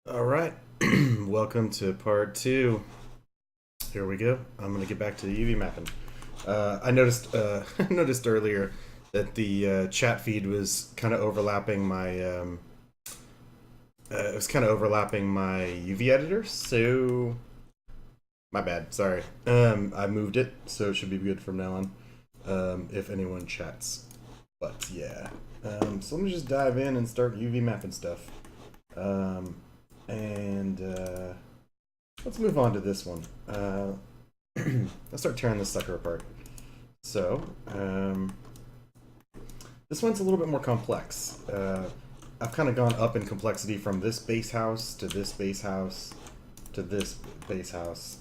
All right, welcome to part two. Here we go. I'm gonna get back to the UV mapping. I noticed noticed earlier that the chat feed was kind of overlapping my it was kind of overlapping my UV editor. So my bad. Sorry. I moved it, so it should be good from now on. If anyone chats, but yeah. So let me just dive in and start UV mapping stuff. Um, and let's move on to this one. Let's start tearing this sucker apart. So, this one's a little bit more complex. I've kind of gone up in complexity from this base house to this base house to this base house.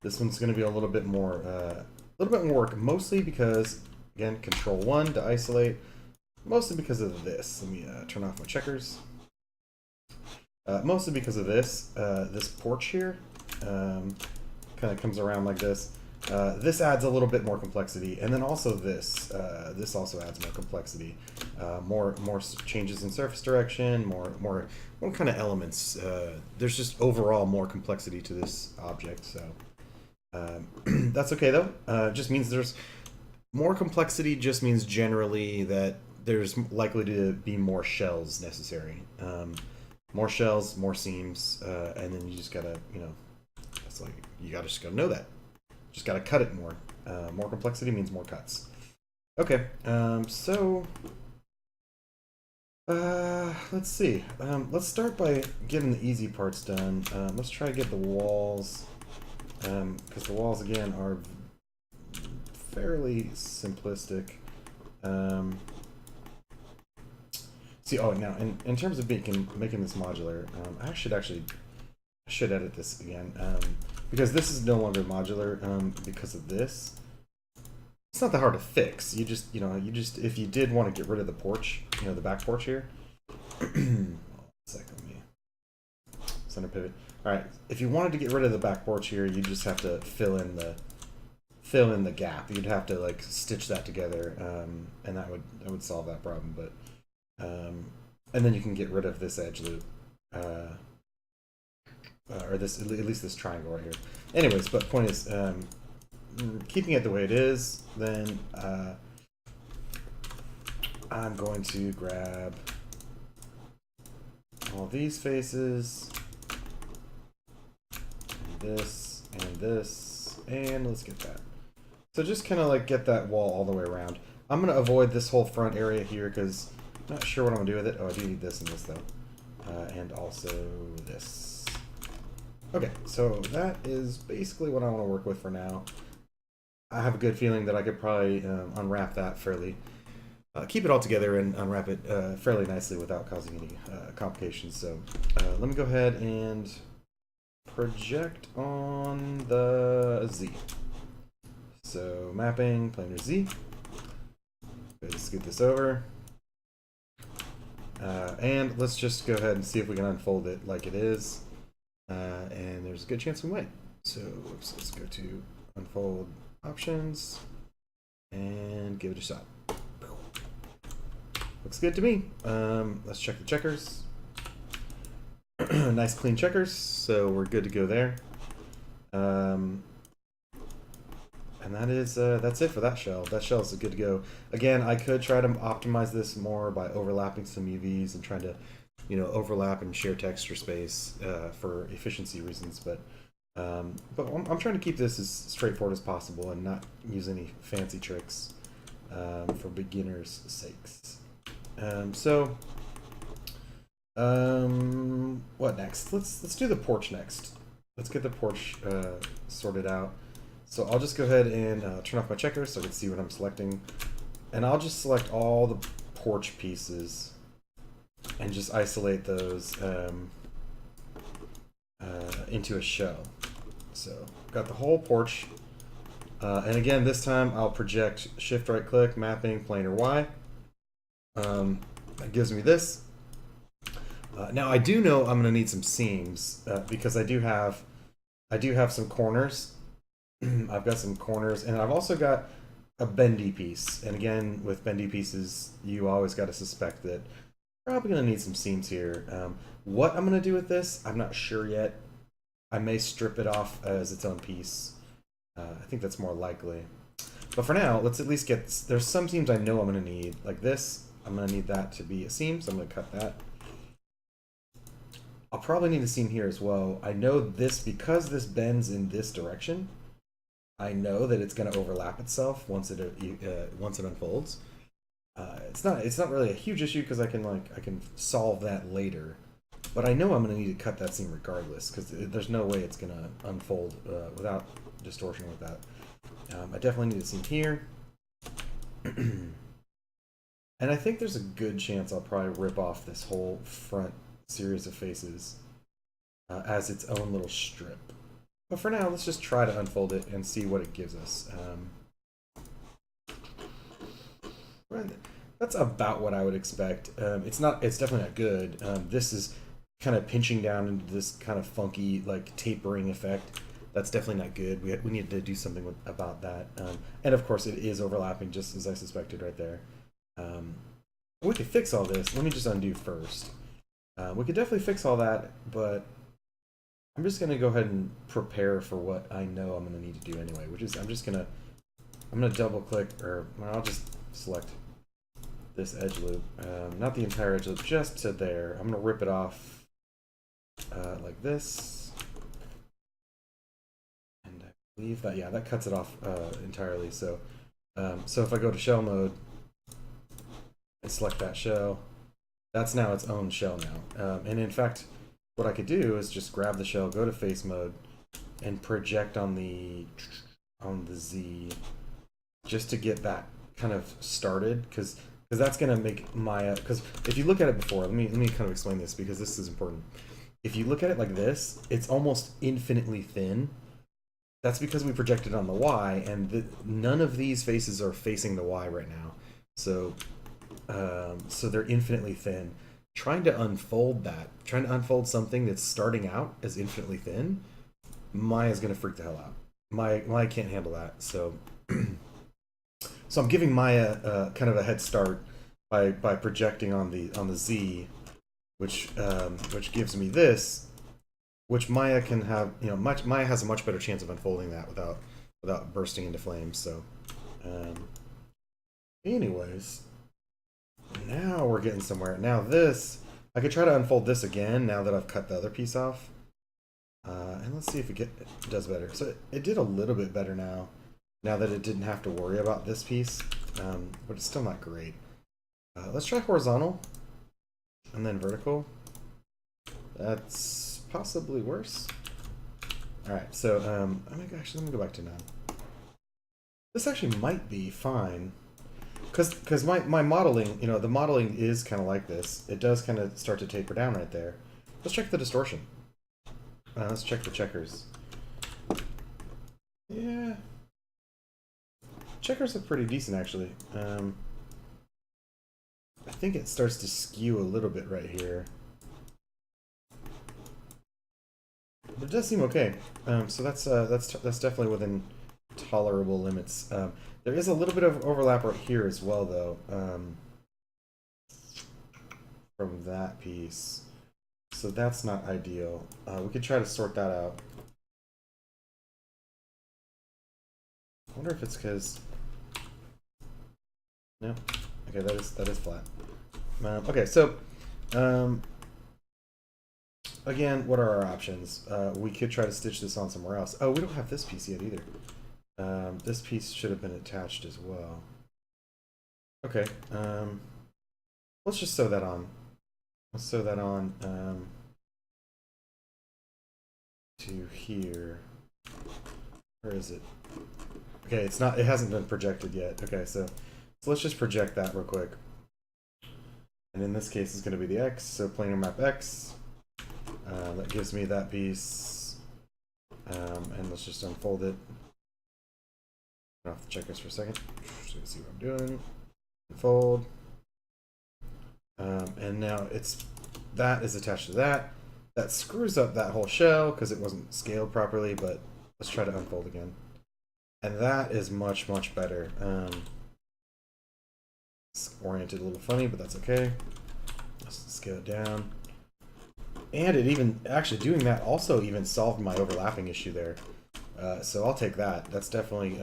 This one's going to be a little bit more work, mostly because, again, Control 1 to isolate, mostly because of this. Let me turn off my checkers. Mostly because of this, this porch here kind of comes around like this. This adds a little bit more complexity, and then also this. This also adds more complexity, more changes in surface direction, more kind of elements. There's just overall more complexity to this object, so that's okay though. Just means there's more complexity. Just means generally that there's likely to be more shells necessary. More shells, more seams, and then you just gotta, that's like just gotta know that. Just gotta cut it more. More complexity means more cuts. Okay, so let's see. Let's start by getting the easy parts done. Let's try to get the walls, because the walls again are fairly simplistic. See, oh, now in terms of making this modular, I should edit this again, because this is no longer modular because of this. It's not that hard to fix. You just if you did want to get rid of the porch, the back porch here. Second, me center pivot. All right, if you wanted to get rid of the back porch here, you just have to fill in the gap. You'd have to like stitch that together, and that would solve that problem. But and then you can get rid of this edge loop, or this at least this triangle right here. Anyways, but point is, keeping it the way it is, then I'm going to grab all these faces, and this, and let's get that. So just kind of like get that wall all the way around. I'm going to avoid this whole front area here because I'm not sure what I'm going to do with it. Oh, I do need this and this though. And also this. Okay, so that is basically what I want to work with for now. I have a good feeling that I could probably unwrap that fairly, keep it all together and unwrap it fairly nicely without causing any complications. So let me go ahead and project on the Z. So mapping, planar Z. Let's scoot this over. And let's just go ahead and see if we can unfold it like it is. And there's a good chance we might. So let's go to unfold options and give it a shot. Looks good to me. Let's check the checkers. Nice clean checkers, so we're good to go there. And that's it for that shell. That shell is good to go. Again, I could try to optimize this more by overlapping some UVs and trying to, overlap and share texture space for efficiency reasons. But I'm trying to keep this as straightforward as possible and not use any fancy tricks for beginners' sakes. What next? Let's do the porch next. Let's get the porch sorted out. So I'll just go ahead and turn off my checkers so I can see what I'm selecting. And I'll just select all the porch pieces and just isolate those into a shell. So got the whole porch. And again, this time I'll project shift right click, mapping, planar Y. That gives me this. Now I do know I'm going to need some seams because I do have some corners. I've got some corners, and I've also got a bendy piece. And again, with bendy pieces, you always got to suspect that Probably gonna need some seams here. What I'm gonna do with this, I'm not sure yet. I may strip it off as its own piece. I think that's more likely. But for now, let's at least get... There's some seams I know I'm gonna need. Like this, I'm gonna need that to be a seam, so I'm gonna cut that. I'll probably need a seam here as well. I know this, because this bends in this direction, I know that it's going to overlap itself once it unfolds. It's not really a huge issue because I can solve that later. But I know I'm going to need to cut that seam regardless because there's no way it's going to unfold without distortion with that. I definitely need a seam here. And I think there's a good chance I'll probably rip off this whole front series of faces as its own little strip. But for now, let's just try to unfold it and see what it gives us. That's about what I would expect. It's definitely not good. This is kind of pinching down into this kind of funky, like, tapering effect. That's definitely not good. We need to do something about that. And of course, it is overlapping just as I suspected right there. We could fix all this. Let me just undo first. We could definitely fix all that, but I'm just going to go ahead and prepare for what I know I'm going to need to do anyway, which is I'm going to double click, or I'll just select this edge loop. Not the entire edge loop, just to there. I'm going to rip it off like this. And I believe that, yeah, that cuts it off entirely. So if I go to shell mode and select that shell, that's now its own shell now. And in fact, what I could do is just grab the shell, go to face mode, and project on the Z just to get that kind of started, because that's going to make Maya, because if you look at it before, let me kind of explain this because this is important. If you look at it like this, it's almost infinitely thin. That's because we projected on the Y, and none of these faces are facing the Y right now. So they're infinitely thin. Trying to unfold something that's starting out as infinitely thin, Maya's gonna freak the hell out. Maya can't handle that. So I'm giving Maya kind of a head start by projecting on the Z, which gives me this, which Maya can have. Maya has a much better chance of unfolding that without bursting into flames. So, anyways. Now we're getting somewhere. Now this, I could try to unfold this again now that I've cut the other piece off. And let's see if it does better. So it did a little bit better now that it didn't have to worry about this piece. But it's still not great. Let's try horizontal and then vertical. That's possibly worse. Alright, so let me go back to now. This actually might be fine. Because my modeling, the modeling is kind of like this. It does kind of start to taper down right there. Let's check the distortion. Let's check the checkers. Yeah. Checkers look pretty decent, actually. I think it starts to skew a little bit right here. But it does seem okay. So that's definitely within tolerable limits. There is a little bit of overlap right here as well, though, from that piece. So that's not ideal. We could try to sort that out. I wonder if it's because... No? Okay, that is flat. Okay, so... again, what are our options? We could try to stitch this on somewhere else. Oh, we don't have this piece yet either. This piece should have been attached as well. Okay, let's just sew that on. Let's sew that on to here. Where is it? Okay, it hasn't been projected yet. Okay, so let's just project that real quick. And in this case, it's going to be the X, so planar map X. That gives me that piece. And let's just unfold it. Off the checkers for a second, so you can see what I'm doing. Unfold. And now that is attached to that. That screws up that whole shell because it wasn't scaled properly, but let's try to unfold again. And that is much, much better. It's oriented a little funny, but that's okay. Let's scale it down. And it even, actually doing that also even solved my overlapping issue there. So I'll take that. That's definitely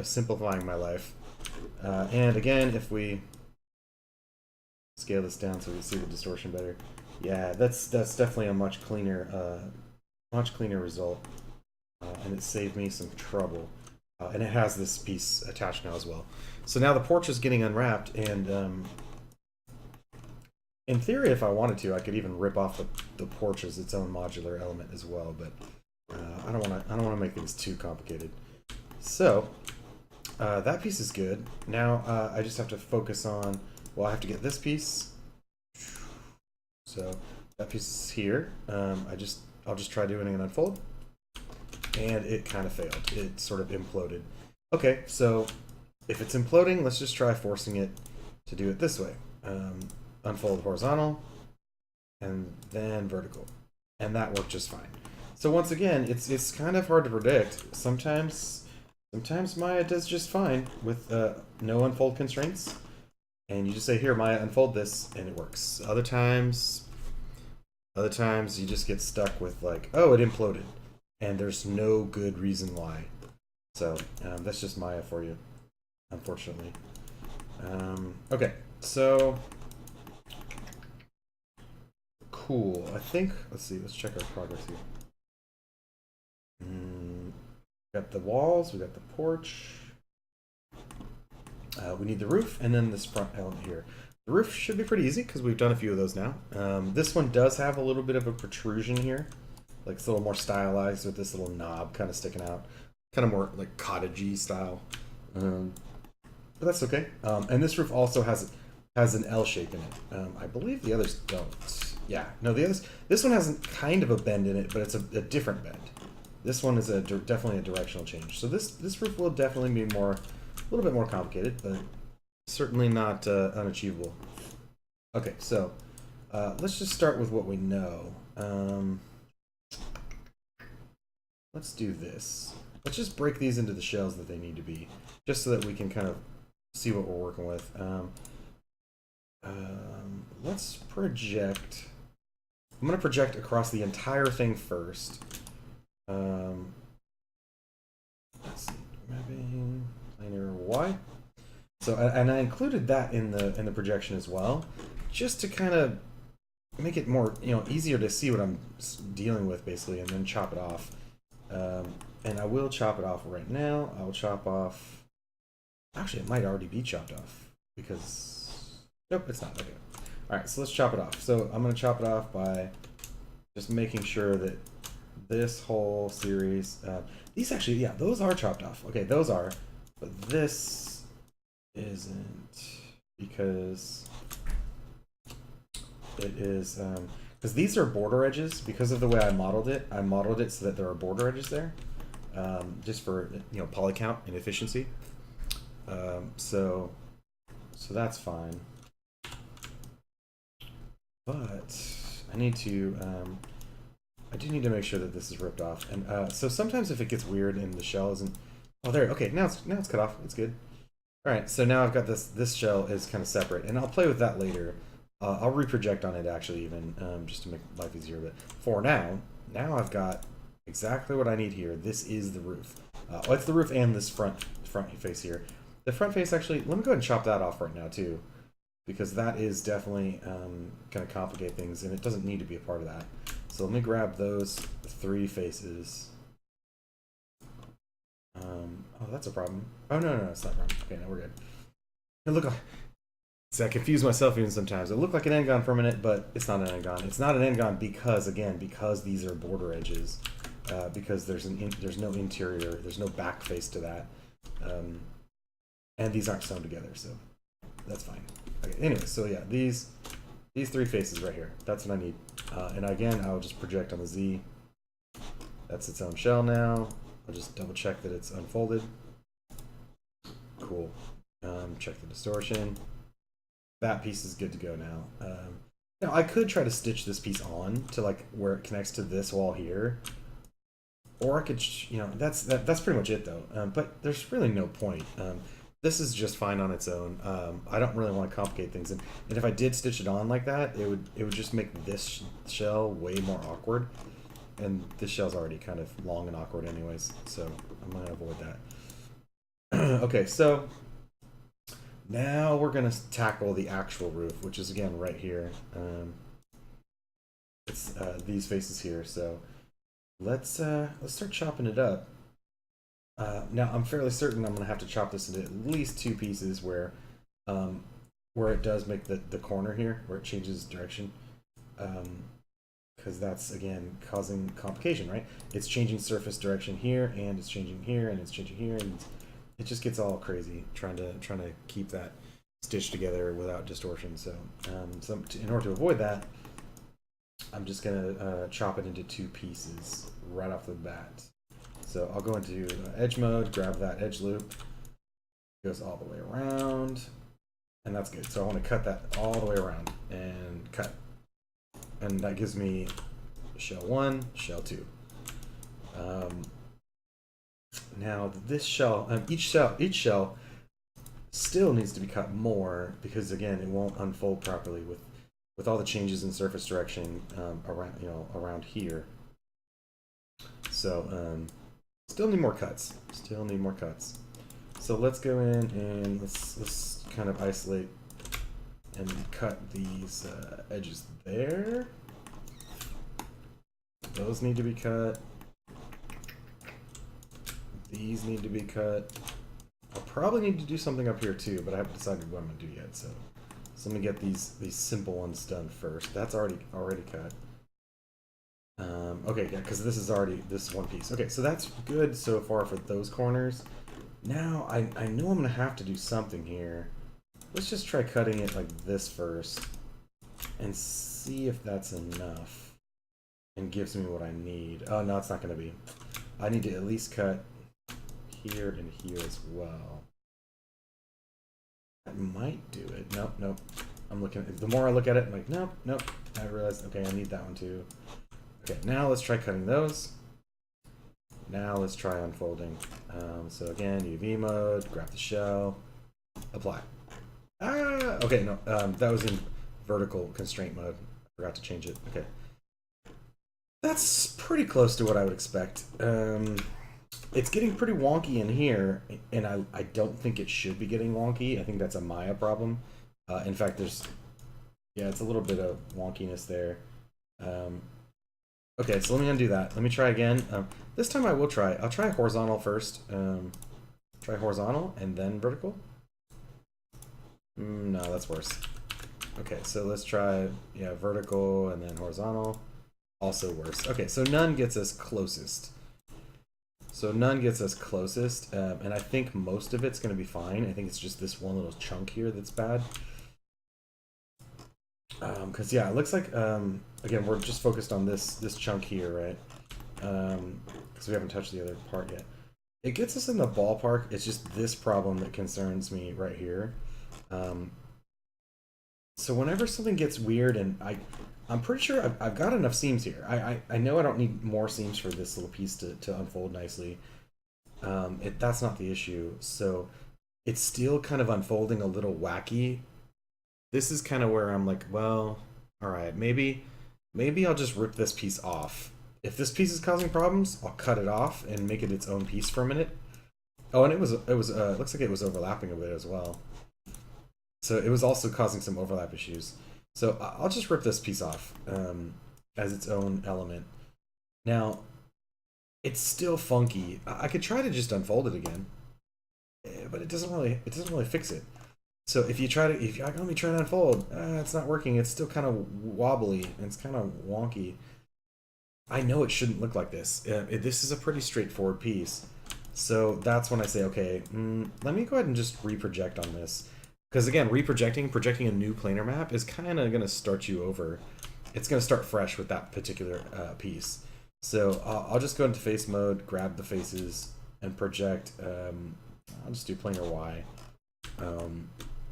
simplifying my life. And again, if we scale this down so we can see the distortion better. Yeah, that's definitely a much cleaner result. And it saved me some trouble. And it has this piece attached now as well. So now the porch is getting unwrapped, and in theory, if I wanted to, I could even rip off the porch as its own modular element as well. But I don't want to make things too complicated. So that piece is good. Now I just have to focus on. Well, I have to get this piece. So that piece is here. I'll just try doing an unfold. And it kind of failed. It sort of imploded. Okay, so if it's imploding, let's just try forcing it to do it this way. Unfold horizontal, and then vertical. And that worked just fine. So once again, it's kind of hard to predict. Sometimes Maya does just fine with no unfold constraints. And you just say, here, Maya, unfold this, and it works. Other times you just get stuck with like, oh, it imploded. And there's no good reason why. So that's just Maya for you, unfortunately. Okay, so cool. I think, let's see, let's check our progress here. We got the walls, we got the porch. We need the roof, and then this front element here. The roof should be pretty easy because we've done a few of those now. This one does have a little bit of a protrusion here. Like it's a little more stylized with this little knob kind of sticking out. Kind of more like cottagey style. But that's okay. And this roof also has an L shape in it. I believe the others don't. Yeah, no, the others. This one has kind of a bend in it, but it's a different bend. This one is definitely a directional change. So this roof will definitely be a little bit more complicated, but certainly not unachievable. Okay, so let's just start with what we know. Let's do this. Let's just break these into the shells that they need to be, just so that we can kind of see what we're working with. Let's project. I'm going to project across the entire thing first. Let's see, mapping planar Y. So, and I included that in the projection as well, just to kind of make it more, easier to see what I'm dealing with, basically, and then chop it off. And I will chop it off right now. I will chop off. Actually, it might already be chopped off because nope, it's not. Okay. All right, so let's chop it off. So I'm going to chop it off by just making sure that this whole series. These actually, yeah, those are chopped off. Okay, those are, but this isn't because it is because these are border edges. Because of the way I modeled it so that there are border edges there, just for poly count and efficiency. So that's fine. But I need to I do need to make sure that this is ripped off. And so sometimes if it gets weird and the shell isn't, oh there, okay, now it's cut off. It's good. All right, so now I've got this shell is kind of separate, and I'll play with that later. I'll reproject on it actually, even just to make life easier. But for now I've got exactly what I need here. This is the roof. It's the roof and this front face here. The front face, actually, let me go ahead and chop that off right now too, because that is definitely going to complicate things, and it doesn't need to be a part of that. So let me grab those three faces. Oh, that's a problem. Oh, no, it's not a problem. Okay, now we're good. And look, see, I confuse myself even sometimes. It looked like an n-gon for a minute, but it's not an n-gon. It's not an n-gon because, again, because these are border edges. Because there's no interior, there's no back face to that. And these aren't sewn together, so that's fine. Okay, anyway, so yeah, these three faces right here, that's what I need. And again, I'll just project on the Z. That's its own shell now. I'll just double check that it's unfolded. Cool. Check the distortion. That piece is good to go now. Now I could try to stitch this piece on to like where it connects to this wall here, or I could, that's pretty much it though. But there's really no point. This is just fine on its own. I don't really want to complicate things, and if I did stitch it on like that, it would just make this shell way more awkward. And this shell's already kind of long and awkward anyways, so I'm gonna avoid that. Okay, so now we're gonna tackle the actual roof, which is again right here. It's these faces here. So let's start chopping it up. Now I'm fairly certain I'm gonna have to chop this into at least two pieces where it does make the corner here where it changes direction, because that's again causing complication, right? It's changing surface direction here, and it's changing here, and it's changing here, and it just gets all crazy trying to keep that stitched together without distortion. So, in order to avoid that, I'm just gonna chop it into two pieces right off the bat. So I'll go into edge mode, grab that edge loop, goes all the way around, and that's good. So I want to cut that all the way around and cut, and that gives me shell 1, shell 2. Now this shell, each shell still needs to be cut more because again it won't unfold properly with all the changes in surface direction around here. So still need more cuts. Still need more cuts. So let's go in and let's kind of isolate and cut these edges there. Those need to be cut. These need to be cut. I'll probably need to do something up here too, but I haven't decided what I'm gonna do yet. So let me get these simple ones done first. That's already cut. Okay, yeah, because this is one piece. Okay, so that's good so far for those corners. Now I know I'm gonna have to do something here. Let's just try cutting it like this first and see if that's enough and gives me what I need. Oh no, it's not gonna be. I need to at least cut here and here as well. That might do it. Nope. I'm looking. The more I look at it, I'm like, nope. I realized. Okay, I need that one too. Okay, now let's try cutting those. Now let's try unfolding. So again, UV mode. Grab the shell. Apply. Okay, no. That was in vertical constraint mode. I forgot to change it. Okay. That's pretty close to what I would expect. It's getting pretty wonky in here, and I don't think it should be getting wonky. I think that's a Maya problem. In fact, it's a little bit of wonkiness there. Okay, so let me undo that. Let me try again. This time I'll try horizontal first. Try horizontal and then vertical. No, that's worse. Okay, so let's try vertical and then horizontal. Also worse. Okay, so none gets us closest. And I think most of it's going to be fine. I think it's just this one little chunk here that's bad. Because it looks like again we're just focused on this chunk here, right? Because we haven't touched the other part yet. It gets us in the ballpark. It's just this problem that concerns me right here. So whenever something gets weird, and I'm pretty sure I've got enough seams here. I know I don't need more seams for this little piece to unfold nicely. That's not the issue. So it's still kind of unfolding a little wacky. This is kind of where I'm like, well, all right, maybe I'll just rip this piece off. If this piece is causing problems, I'll cut it off and make it its own piece for a minute. Oh, and it looks like it was overlapping a bit as well. So it was also causing some overlap issues. So I'll just rip this piece off as its own element. Now, it's still funky. I could try to just unfold it again, but it doesn't really fix it. So if you let me try to unfold, it's not working. It's still kind of wobbly and it's kind of wonky. I know it shouldn't look like this. This is a pretty straightforward piece. So that's when I say, okay, let me go ahead and just reproject on this. Because again, projecting a new planar map is kind of going to start you over. It's going to start fresh with that particular piece. So I'll just go into face mode, grab the faces, and project. I'll just do planar Y.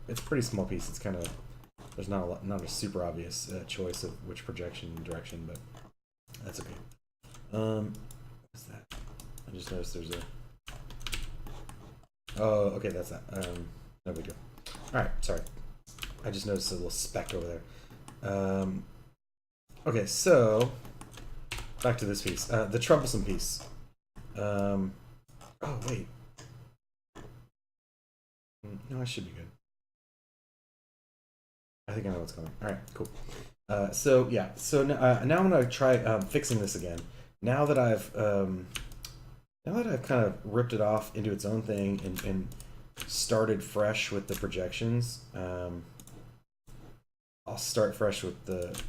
It's a pretty small piece. It's kind of, there's not a super obvious choice of which projection direction, but that's okay. What's that? I just noticed there's a. Oh, okay, that's that. No big deal. All right, sorry. I just noticed a little speck over there. Okay, so back to this piece. The troublesome piece. Oh, wait. No, I should be good. I think I know what's going on. All right, cool. So yeah, so now I'm gonna try fixing this again. Now that I've kind of ripped it off into its own thing and started fresh with the projections, I'll start fresh with the.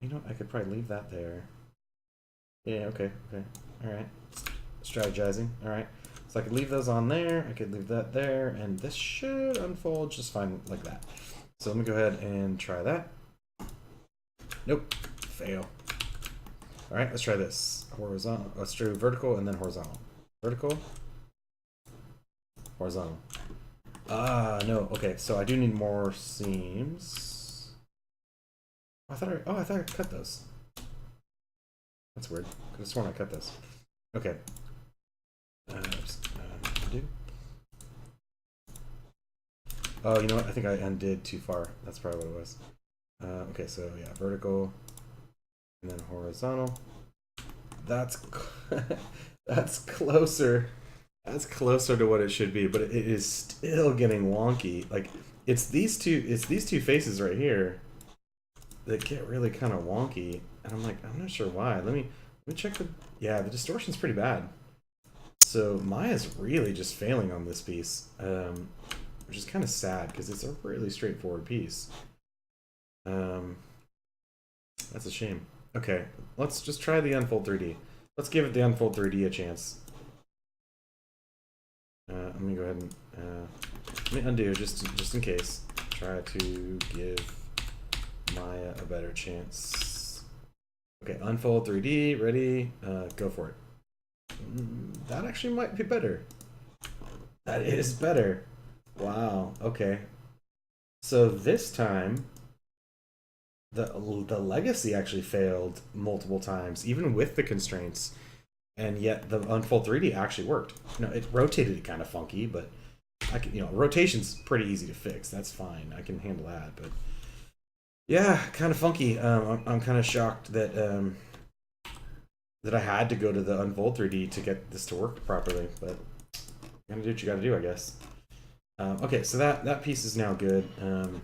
You know, I could probably leave that there. Yeah. Okay. Okay. All right. Strategizing. All right. So I could leave those on there. I could leave that there, and this should unfold just fine like that. So let me go ahead and try that. Nope. Fail. All right. Let's try this. Horizontal. Let's do vertical and then horizontal. Vertical. Horizontal. Ah, no. Okay. So I do need more seams. I thought I cut those. That's weird. Could have sworn I cut this. Okay. Undo. Oh, you know what? I think I undid too far. That's probably what it was. Okay, so yeah, vertical and then horizontal. That's that's closer. That's closer to what it should be, but it is still getting wonky. Like it's these two faces right here that get really kind of wonky, and I'm like, I'm not sure why. Let me check the. Yeah, the distortion's pretty bad. So Maya's really just failing on this piece, which is kind of sad because it's a really straightforward piece. That's a shame. Okay, let's just try the Unfold 3D. Let's give it the Unfold 3D a chance. Let me go ahead and let me undo just in case. Try to give Maya a better chance. Okay, Unfold 3D, ready, go for it. That actually might be better. That is better. Wow, okay. So this time, the legacy actually failed multiple times, even with the constraints, and yet the Unfold 3D actually worked. No, it rotated it kind of funky, but I can, rotation's pretty easy to fix. That's fine. I can handle that, but yeah, kind of funky. I'm kind of shocked that that I had to go to the Unfold 3D to get this to work properly, but you gotta do what you gotta do, I guess. Okay, so that piece is now good, and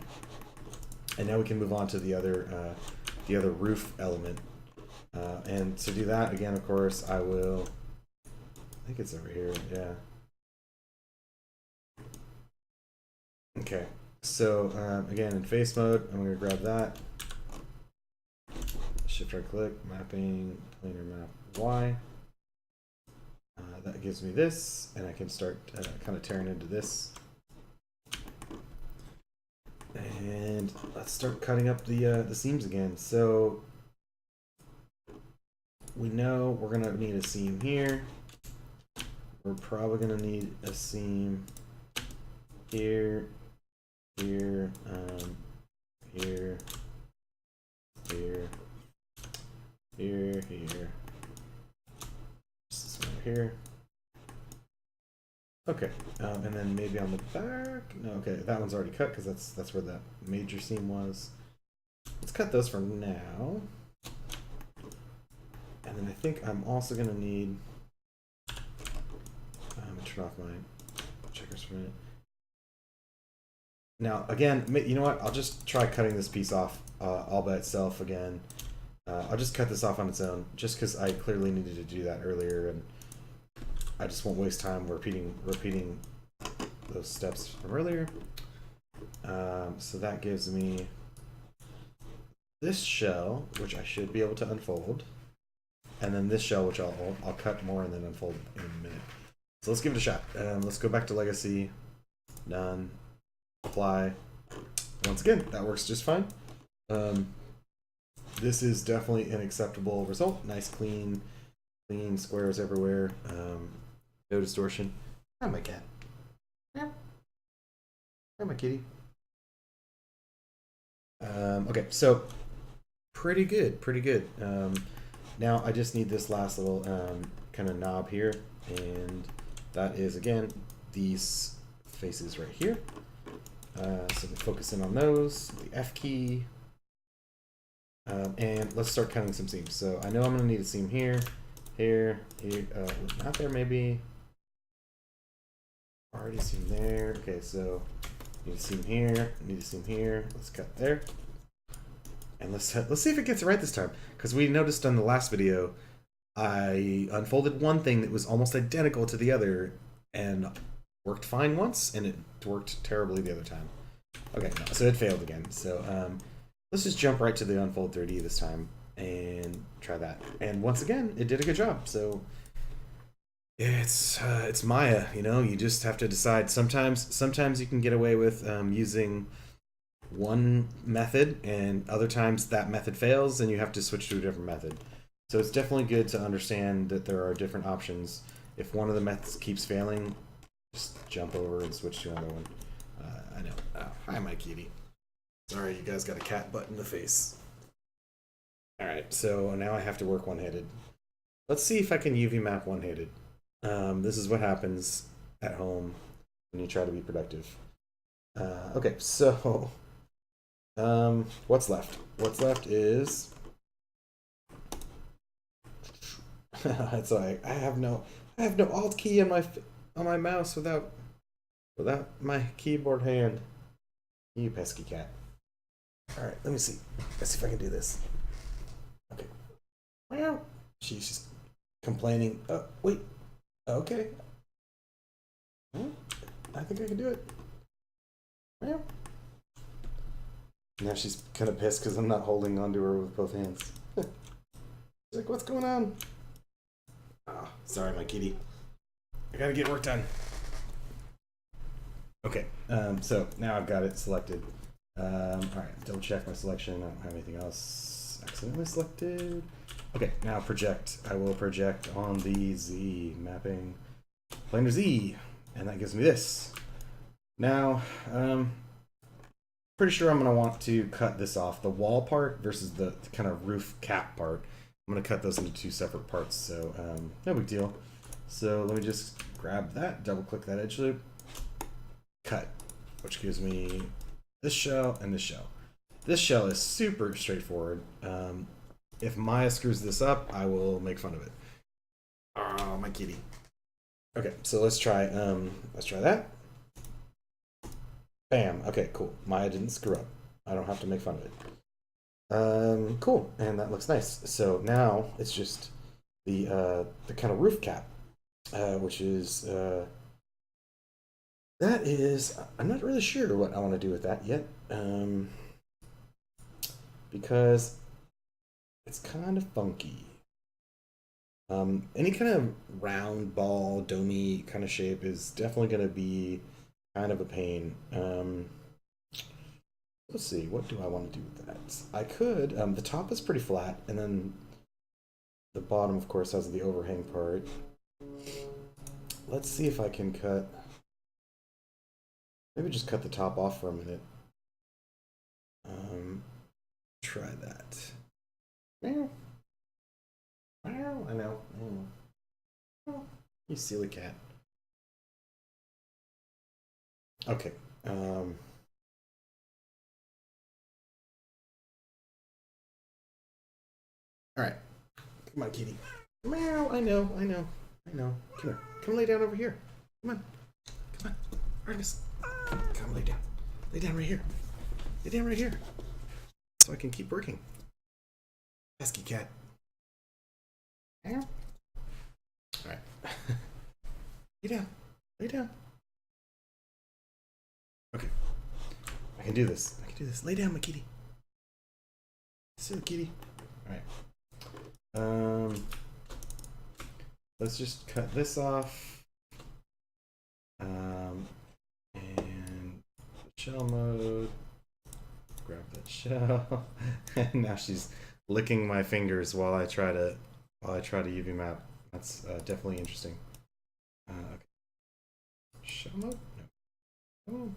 now we can move on to the other roof element. And to do that again, of course, I will. I think it's over here. Yeah. Okay. So again, in face mode, I'm gonna grab that. Shift right click, mapping, planar map Y. That gives me this, and I can start kind of tearing into this. And let's start cutting up the seams again. So we know we're gonna need a seam here. We're probably gonna need a seam here, here, here, here, here, here. This one here. Okay, and then maybe on the back. No, okay, that one's already cut because that's where that major seam was. Let's cut those for now. And then I think I'm also gonna need. I'm gonna turn off my checkers for a minute. Now, again, you know what? I'll just try cutting this piece off all by itself again. I'll just cut this off on its own, just because I clearly needed to do that earlier, and I just won't waste time repeating those steps from earlier. So that gives me this shell, which I should be able to unfold, and then this shell, which I'll cut more and then unfold in a minute. So let's give it a shot. Let's go back to Legacy. None. Apply. Once again, that works just fine. This is definitely an acceptable result. Nice, clean squares everywhere. No distortion. Hi, my cat. Yeah. Hi, my kitty. Okay, so pretty good. Now I just need this last little kind of knob here, and That is, again, these faces right here. So we focus in on those, the F key, and let's start cutting some seams. So I know I'm going to need a seam here, here, here, not there, maybe. Already seam there. Okay, so need a seam here, need a seam here. Let's cut there. And let's see if it gets it right this time. Because we noticed on the last video, I unfolded one thing that was almost identical to the other and worked fine once, and it worked terribly the other time. Okay, no, so it failed again. So let's just jump right to the unfold 3D this time and try that. And once again, it did a good job. So it's Maya, you know. You just have to decide. Sometimes you can get away with using one method, and other times that method fails, and you have to switch to a different method. So it's definitely good to understand that there are different options. If one of the methods keeps failing, just jump over and switch to another one. I know. Oh, hi, my kitty. Sorry, you guys got a cat butt in the face. Alright, so now I have to work one-handed. Let's see if I can UV map one-handed. This is what happens at home when you try to be productive. Okay, so what's left? What's left is it's like I have no alt key on my mouse without my keyboard hand. You pesky cat. All right, let me see. Let's see if I can do this. Okay. Meow. She's complaining. Oh, wait. Okay. I think I can do it. Meow. Now she's kind of pissed because I'm not holding onto her with both hands. She's like, what's going on? Oh, sorry, my kitty. I gotta get work done. Okay, so now I've got it selected. Alright, double check my selection. I don't have anything else accidentally selected. Okay, now project. I will project on the Z mapping planar Z, and that gives me this. Now, pretty sure I'm going to want to cut this off, the wall part versus the kind of roof cap part. I'm going to cut those into two separate parts, so no big deal. So let me just grab that, double click that edge loop, cut, which gives me this shell and this shell. This shell is super straightforward. If Maya screws this up, I will make fun of it. Oh, my kitty. Okay, so let's try that. Bam. Okay, cool. Maya didn't screw up. I don't have to make fun of it. Cool, and that looks nice. So now it's just the kind of roof cap, which is that is, I'm not really sure what I want to do with that yet, because it's kind of funky. Any kind of round ball, domey kind of shape is definitely going to be kind of a pain. Let's see, what do I want to do with that? I could, the top is pretty flat, and then the bottom, of course, has the overhang part. Let's see if I can cut, maybe just cut the top off for a minute. Try that. Meow. Meow. I know. Oh, you silly cat. Okay. All right. Come on, kitty. Meow. I know. Come here. Come lay down over here. Come on. Ernest. Come lay down. Lay down right here. Lay down right here. So I can keep working. Pesky cat. Meow. All right. Lay down. Lay down. Okay. I can do this. Lay down, my kitty. Silly kitty. Alright. Let's just cut this off. And shell mode. Grab that shell. And now she's licking my fingers while I try to UV map. That's definitely interesting. Okay. Shell mode? No. Oh.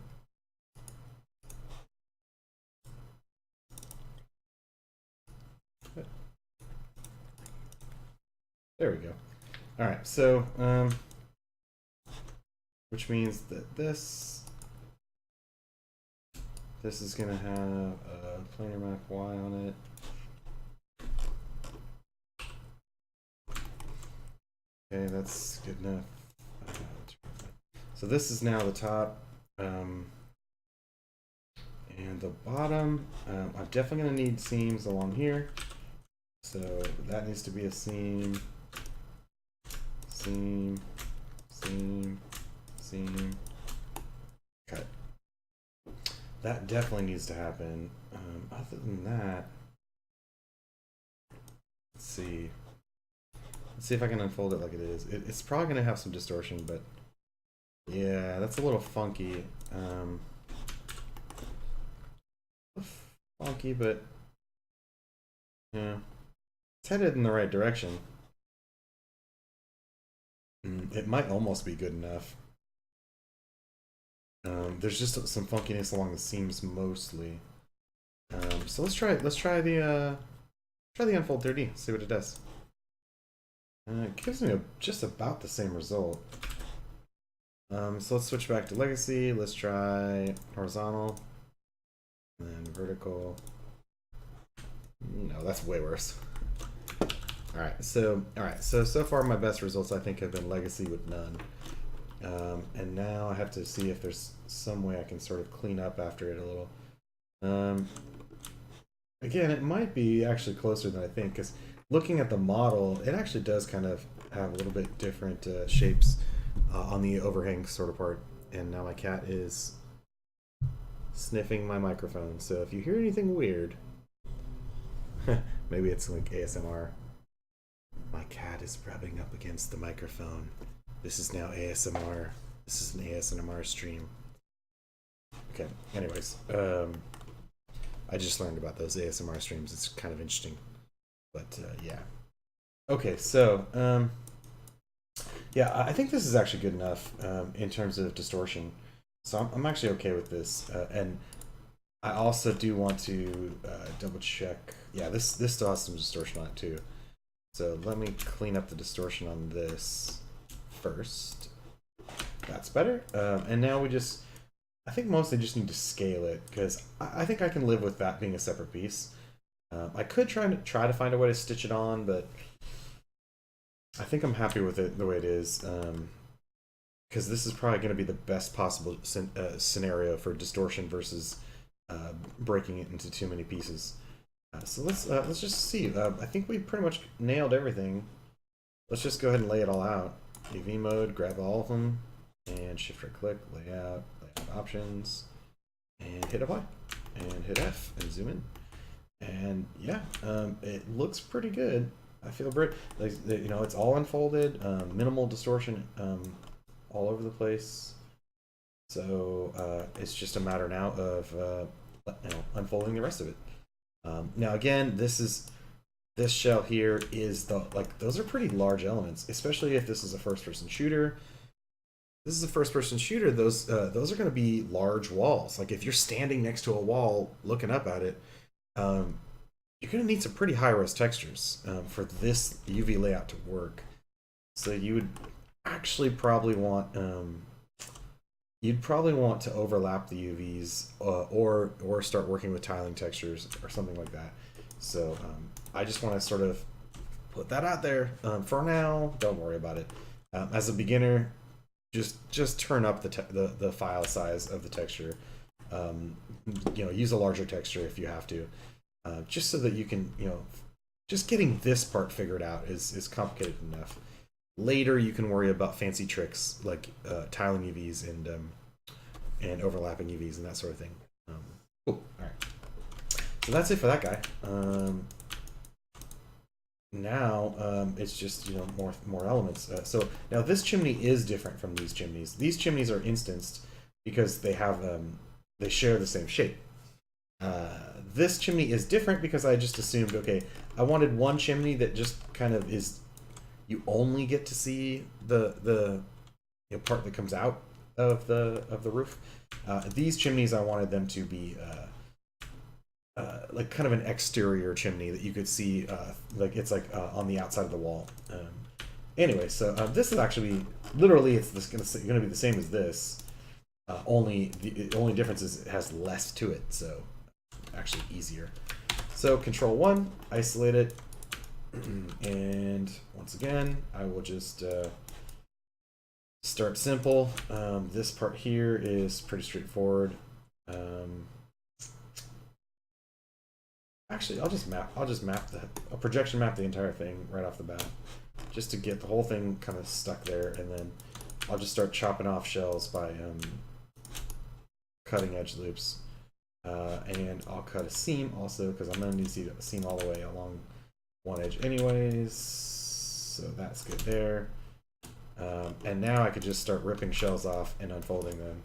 There we go. All right, so which means that this is going to have a planar map Y on it. Okay, that's good enough. So this is now the top, and the bottom. I'm definitely going to need seams along here. So that needs to be a seam, seam, seam, seam, cut. That definitely needs to happen. Other than that, let's see. Let's see if I can unfold it like it is. It's probably going to have some distortion, but yeah, that's a little funky. Funky, but yeah, it's headed in the right direction. It might almost be good enough. There's just some funkiness along the seams mostly. So let's try the Unfold 3D. See what it does. It gives me just about the same result. So let's switch back to Legacy. Let's try horizontal, and then vertical. No, that's way worse. All right. So far my best results I think have been Legacy with none. And now I have to see if there's some way I can sort of clean up after it a little. Again, it might be actually closer than I think, because looking at the model, it actually does kind of have a little bit different shapes on the overhang sort of part. And now my cat is sniffing my microphone. So if you hear anything weird, maybe it's like ASMR. My cat is rubbing up against the microphone. This is now ASMR. This is an ASMR stream. Okay, anyways, I just learned about those ASMR streams. It's kind of interesting. But yeah. Okay, so yeah, I think this is actually good enough in terms of distortion. So I'm actually okay with this. And I also do want to double check. Yeah, this still has some distortion on it too. So let me clean up the distortion on this first. That's better. And now we just, I think mostly just need to scale it, because I think I can live with that being a separate piece. I could try to find a way to stitch it on, but I think I'm happy with it the way it is, because this is probably going to be the best possible scenario for distortion versus breaking it into too many pieces. So let's just see. I think we pretty much nailed everything. Let's just go ahead and lay it all out. UV mode, grab all of them, and shift right click, layout options, and hit apply, and hit F, and zoom in. And yeah, it looks pretty good. I feel great. Like, you know, it's all unfolded, minimal distortion all over the place. So it's just a matter now of unfolding the rest of it. Now again, this shell here is those are pretty large elements, especially if this is a first-person shooter. This is a first-person shooter. Those are going to be large walls. Like if you're standing next to a wall looking up at it, you're going to need some pretty high-res textures for this UV layout to work. So you would actually probably want you'd probably want to overlap the UVs or start working with tiling textures or something like that. So I just want to sort of put that out there. For now, don't worry about it. As a beginner, just turn up the file size of the texture. You know, use a larger texture if you have to, just so that you can, you know, just getting this part figured out is complicated enough. Later, you can worry about fancy tricks like tiling UVs and overlapping UVs and that sort of thing. Cool. All right. So that's it for that guy. Now it's just, you know, more elements. So now this chimney is different from these chimneys. These chimneys are instanced because they have they share the same shape. This chimney is different because I just assumed, okay, I wanted one chimney that just kind of is, you only get to see the you know, part that comes out of the roof. These chimneys, I wanted them to be like kind of an exterior chimney that you could see, like it's like on the outside of the wall. Anyway, so this is actually literally it's going to be the same as this. Only the only difference is it has less to it, so actually easier. So Control 1, isolate it, and once again, I will just start simple. This part here is pretty straightforward. Actually, I'll just map a projection map the entire thing right off the bat, just to get the whole thing kind of stuck there, and then I'll just start chopping off shells by cutting edge loops. And I'll cut a seam also, because I'm going to need to see a seam all the way along one edge anyways, so that's good there. And now I could just start ripping shells off and unfolding them,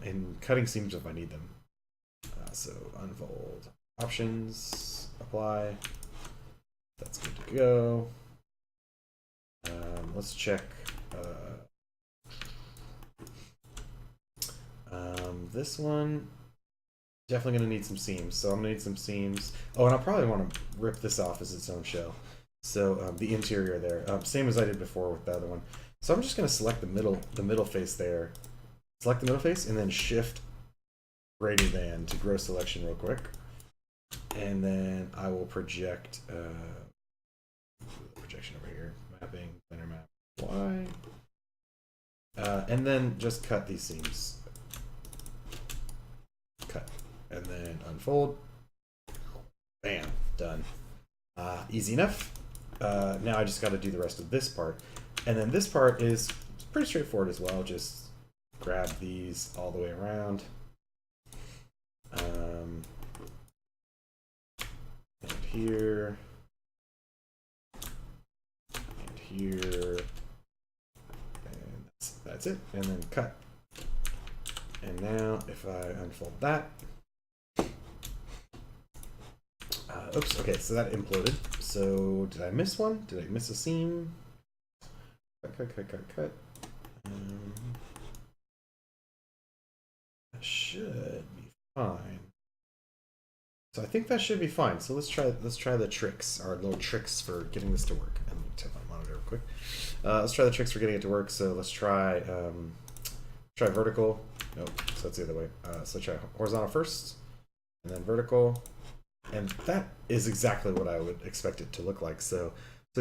and cutting seams if I need them. So unfold, options, apply, that's good to go. Let's check this one. Definitely going to need some seams, so I'm going to need some seams. Oh, and I'll probably want to rip this off as its own shell. So the interior there, same as I did before with the other one. So I'm just going to select the middle face there. Select the middle face, and then Shift greater than to grow selection real quick. And then I will project projection over here, mapping, planar map, Y. And then just cut these seams. Cut. And then unfold. Bam, done. Easy enough. Now I just got to do the rest of this part. And then this part is pretty straightforward as well. Just grab these all the way around. And here. And here. And that's it. And then cut. And now if I unfold that. Oops, okay, so that imploded. So did I miss one? Did I miss a seam? Cut. That should be fine. So I think that should be fine. So let's try the tricks, our little tricks for getting this to work. And let me tap my monitor real quick. Let's try the tricks for getting it to work. So let's try vertical. Nope, so that's the other way. So try horizontal first, and then vertical. And that is exactly what I would expect it to look like. So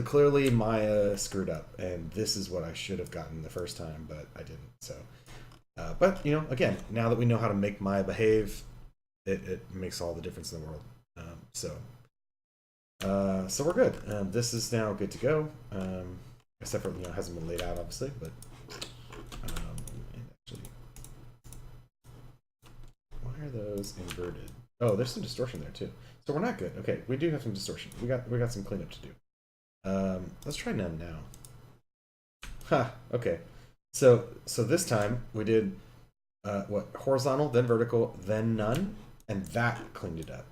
clearly Maya screwed up, and this is what I should have gotten the first time, but I didn't. So, but you know, again, now that we know how to make Maya behave, it makes all the difference in the world. So we're good. This is now good to go. Except for, you know, it hasn't been laid out obviously, but actually, why are those inverted? Oh, there's some distortion there too. So we're not good. Okay, we do have some distortion. We got some cleanup to do. Let's try none now. Ha. Okay. So this time we did what, horizontal, then vertical, then none, and that cleaned it up.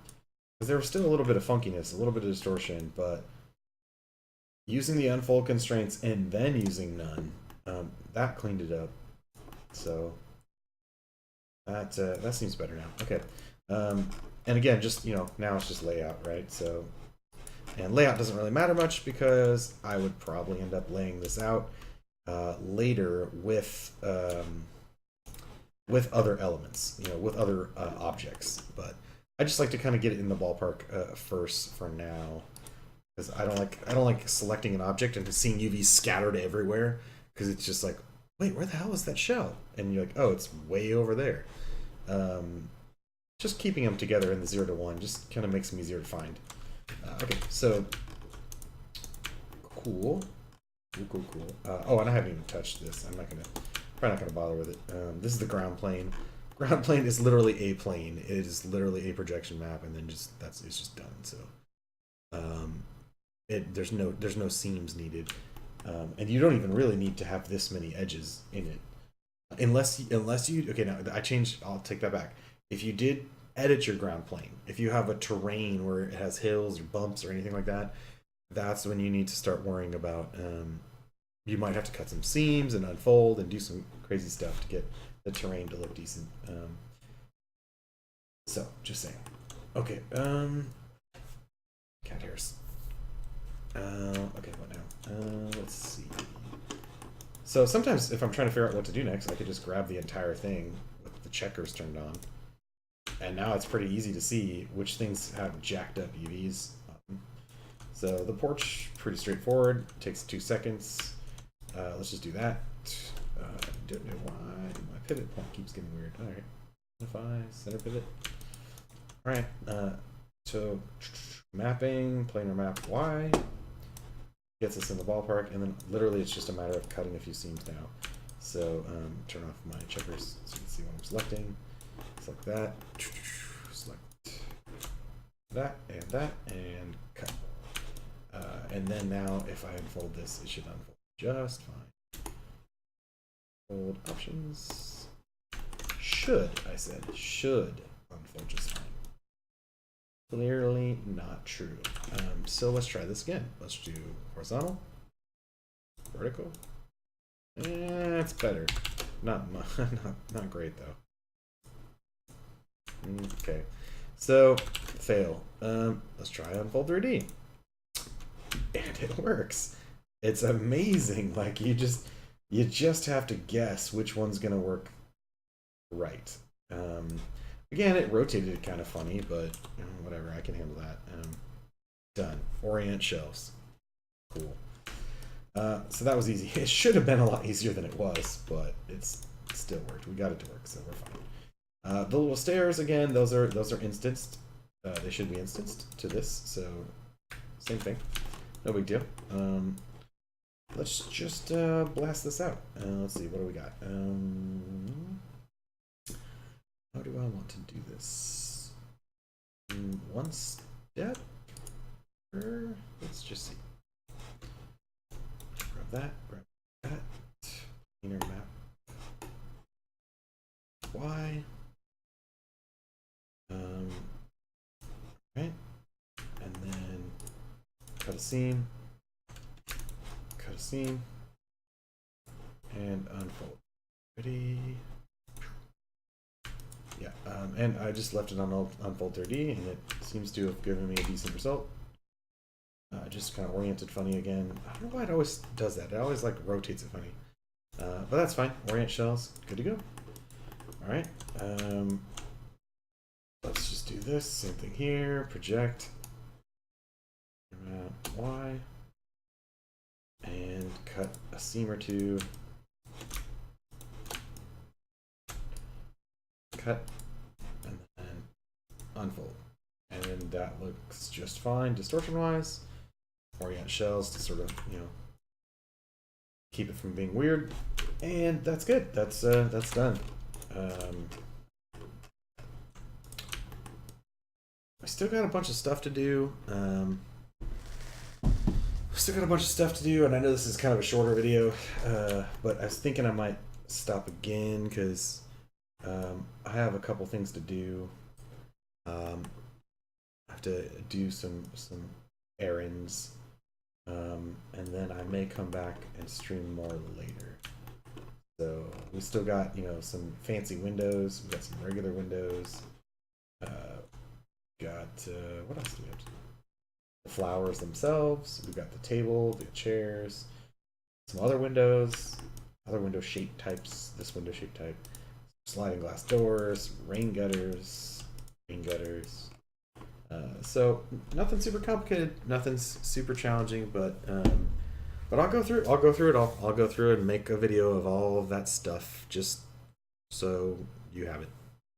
Because there was still a little bit of funkiness, a little bit of distortion, but using the unfold constraints and then using none, that cleaned it up. So that seems better now. Okay. And again, just, you know, now it's just layout, right? So, and layout doesn't really matter much because I would probably end up laying this out later with other elements, you know, with other objects. But I just like to kind of get it in the ballpark first for now, because I don't like selecting an object and seeing UVs scattered everywhere, because it's just like, wait, where the hell is that shell? And you're like, oh, it's way over there. Just keeping them together in the 0 to 1 just kind of makes them easier to find. Okay, so cool. Oh, and I haven't even touched this. I'm probably not gonna bother with it. This is the ground plane. Ground plane is literally a plane. It is literally a projection map, and then it's just done. So, there's no seams needed, and you don't even really need to have this many edges in it, unless you. Okay, now I changed. I'll take that back. If you did edit your ground plane, if you have a terrain where it has hills or bumps or anything like that, that's when you need to start worrying about, you might have to cut some seams and unfold and do some crazy stuff to get the terrain to look decent. So, just saying. Okay, cat hairs. Okay, what now? Let's see. So sometimes if I'm trying to figure out what to do next, I could just grab the entire thing with the checkers turned on. And now it's pretty easy to see which things have jacked up UVs. So the porch, pretty straightforward. Takes 2 seconds. Let's just do that. Don't know why my pivot point keeps getting weird. All right, modify center pivot. All right, so mapping planar map Y gets us in the ballpark, and then literally it's just a matter of cutting a few seams now. So turn off my checkers so you can see what I'm selecting. Select that, select that, and cut. And then now if I unfold this, it should unfold just fine. Fold options. Should, I said, should unfold just fine. Clearly not true. So let's try this again. Let's do horizontal, vertical. It's better. Not great though. Okay, so fail. Let's try unfold 3D, and it works. It's amazing. Like you just have to guess which one's gonna work right. Again, it rotated kind of funny, but whatever, I can handle that. Done. Orient shelves. Cool. So that was easy. It should have been a lot easier than it was, but it's still worked. We got it to work, so we're fine. The little stairs, again, those are instanced. They should be instanced to this, so same thing. No big deal. Let's just blast this out. Let's see, what do we got? How do I want to do this? One step? Let's just see. Grab that, inner map Y. Right, and then cut a seam, and unfold. Ready? Yeah, and I just left it on unfold 3D, and it seems to have given me a decent result. Just kind of oriented funny again. I don't know why it always does that. It always like rotates it funny. But that's fine. Orient shells, good to go. All right. Let's just do this. Same thing here. Project. Y. And cut a seam or two. Cut. And then unfold. And then that looks just fine distortion-wise. Orient shells to sort of, keep it from being weird. And that's good. That's done. I still got a bunch of stuff to do. And I know this is kind of a shorter video, but I was thinking I might stop again because I have a couple things to do. I have to do some errands, and then I may come back and stream more later. So we still got some fancy windows. We got some regular windows. What else do we have to do? The flowers themselves. We got the table, the chairs, some other windows, other window shape types. This window shape type, sliding glass doors, rain gutters. So nothing super complicated, nothing's super challenging, but I'll go through it all. I'll go through it and make a video of all of that stuff just so you have it.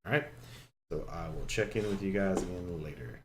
All right. So I will check in with you guys again later.